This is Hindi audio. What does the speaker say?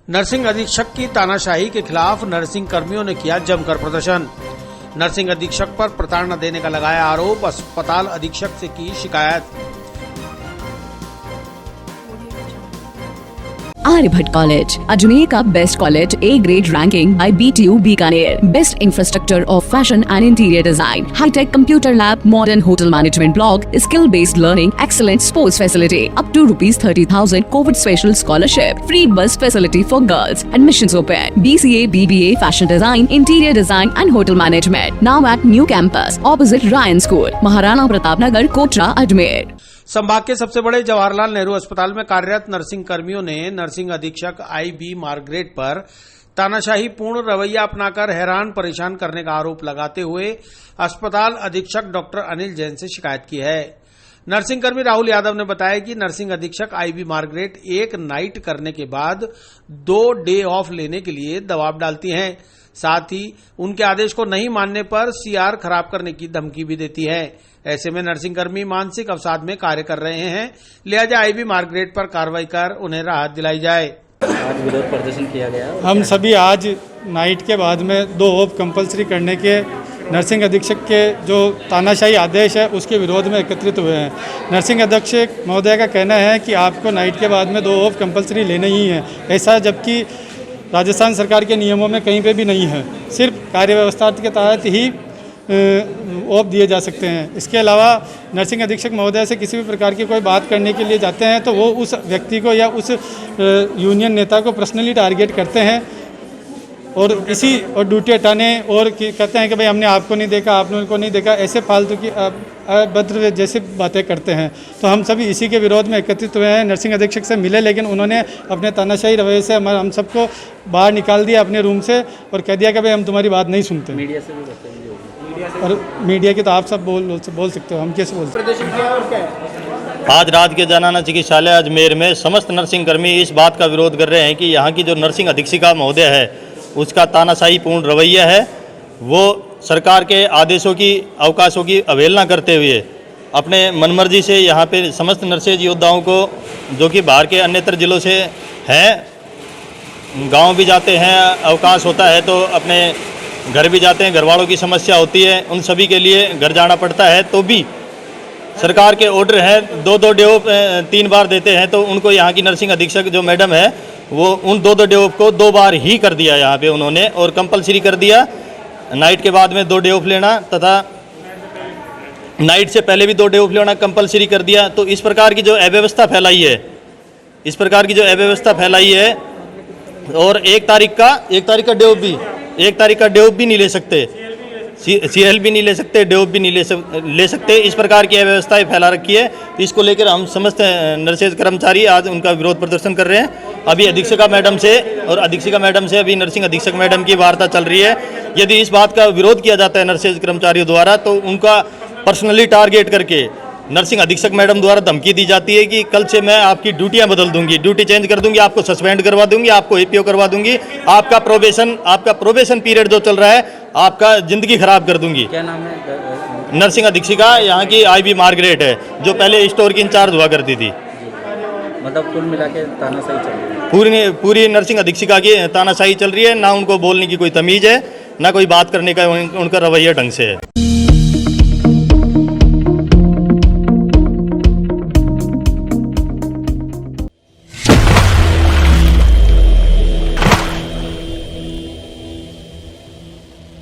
नर्सिंग अधीक्षक की तानाशाही के खिलाफ नर्सिंग कर्मियों ने किया जमकर प्रदर्शन। नर्सिंग अधीक्षक पर प्रताड़ना देने का लगाया आरोप, अस्पताल अधीक्षक से की शिकायत। आर्यभट्ट कॉलेज, अजमेर का best college, A grade ranking by BTU Bikaner, best infrastructure of fashion and interior design, hitech computer lab, modern hotel management block, skill based learning, excellent sports facility, up to ₹30,000 covid special scholarship, free bus facility for girls, admissions open, BCA, BBA, fashion design, interior design and hotel management, now at new campus opposite Ryan school, Maharana Pratap Nagar, Kotra, Ajmer. संभाग के सबसे बड़े जवाहरलाल नेहरू अस्पताल में कार्यरत नर्सिंग कर्मियों ने नर्सिंग अधीक्षक IB मार्गरेट पर तानाशाही पूर्ण रवैया अपनाकर हैरान परेशान करने का आरोप लगाते हुए अस्पताल अधीक्षक डॉक्टर अनिल जैन से शिकायत की है। नर्सिंग कर्मी राहुल यादव ने बताया कि नर्सिंग अधीक्षक IB मार्गरेट एक नाइट करने के बाद 2 डे ऑफ लेने के लिए दबाव डालती हैं। साथ ही उनके आदेश को नहीं मानने पर CR खराब करने की धमकी भी देती है। ऐसे में नर्सिंग कर्मी मानसिक अवसाद में कार्य कर रहे हैं, लिहाजा IB मार्गरेट पर कार्रवाई कर उन्हें राहत दिलाई जाए। आज विरोध प्रदर्शन किया गया। हम सभी आज नाइट के बाद में 2 ऑफ कंपलसरी करने के नर्सिंग अधीक्षक के जो तानाशाही आदेश है उसके विरोध में एकत्रित हुए हैं। नर्सिंग अधीक्षक महोदय का कहना है कि आपको नाइट के बाद में 2 ऑफ कंपलसरी लेने ही है, ऐसा जबकि राजस्थान सरकार के नियमों में कहीं पे भी नहीं है। सिर्फ कार्य व्यवस्था के तहत ही ऑफ दिए जा सकते हैं। इसके अलावा नर्सिंग अधीक्षक महोदय से किसी भी प्रकार की कोई बात करने के लिए जाते हैं तो वो उस व्यक्ति को या उस यूनियन नेता को पर्सनली टारगेट करते हैं और ड्यूटी हटाने और कहते हैं कि भाई हमने आपको नहीं देखा, आपने उनको नहीं देखा, ऐसे फालतू की अभद्र जैसी बातें करते हैं। तो हम सभी इसी के विरोध में एकत्रित हुए हैं। नर्सिंग अधीक्षक से मिले, लेकिन उन्होंने अपने तानाशाही रवैये से हम सबको बाहर निकाल दिया अपने रूम से और कह दिया कि भाई हम तुम्हारी बात नहीं सुनते। मीडिया से भी बदतमीजी होगी। और मीडिया की तो आप सब बोल सकते हो, हम कैसे बोल सकते हैं। आज रात के जनाना चिकित्सालय अजमेर में समस्त नर्सिंग कर्मी इस बात का विरोध कर रहे हैं कि यहाँ की जो नर्सिंग अधीक्षिका महोदय है उसका तानाशाही पूर्ण रवैया है। वो सरकार के आदेशों की, अवकाशों की अवहेलना करते हुए अपने मनमर्जी से यहाँ पे समस्त नर्सेज योद्धाओं को, जो कि बाहर के अन्यत्र जिलों से हैं, गांव भी जाते हैं, अवकाश होता है तो अपने घर भी जाते हैं, घर वालों की समस्या होती है, उन सभी के लिए घर जाना पड़ता है, तो भी सरकार के ऑर्डर हैं 2-2 डे ऑफ 3 बार देते हैं, तो उनको यहाँ की नर्सिंग अधीक्षक जो मैडम है वो उन 2-2 डे ऑफ को 2 बार ही कर दिया यहाँ पे उन्होंने, और कंपलसरी कर दिया नाइट के बाद में 2 डे ऑफ लेना तथा नाइट से पहले भी 2 डे ऑफ लेना कंपलसरी कर दिया। तो इस प्रकार की जो अव्यवस्था फैलाई है, और 1 तारीख का डे ऑफ भी नहीं ले सकते, CL भी नहीं ले सकते, डे ऑफ भी नहीं ले सकते। इस प्रकार की अव्यवस्थाएं फैला रखी है। तो इसको लेकर हम समस्त नर्सेज कर्मचारी आज उनका विरोध प्रदर्शन कर रहे हैं। अभी अधीक्षिका मैडम से अभी नर्सिंग अधीक्षक मैडम की वार्ता चल रही है। यदि इस बात का विरोध किया जाता है नर्सेज कर्मचारियों द्वारा तो उनका पर्सनली टारगेट करके नर्सिंग अधीक्षक मैडम द्वारा धमकी दी जाती है कि कल से मैं आपकी ड्यूटियां बदल दूंगी, ड्यूटी चेंज कर दूंगी, आपको सस्पेंड करवा दूंगी, आपको APO करवा दूंगी, आपका प्रोबेशन पीरियड जो चल रहा है आपका जिंदगी खराब कर दूंगी। क्या नाम है? नर्सिंग अधीक्षिका यहाँ की IB मार्गरेट है, जो पहले स्टोर की इंचार्ज हुआ करती थी। मतलब कुल मिला के तानाशाही चल रही है। पूरी नर्सिंग अधीक्षिका की तानाशाही चल रही है। ना उनको बोलने की कोई तमीज है, ना कोई बात करने का उनका रवैया ढंग से है।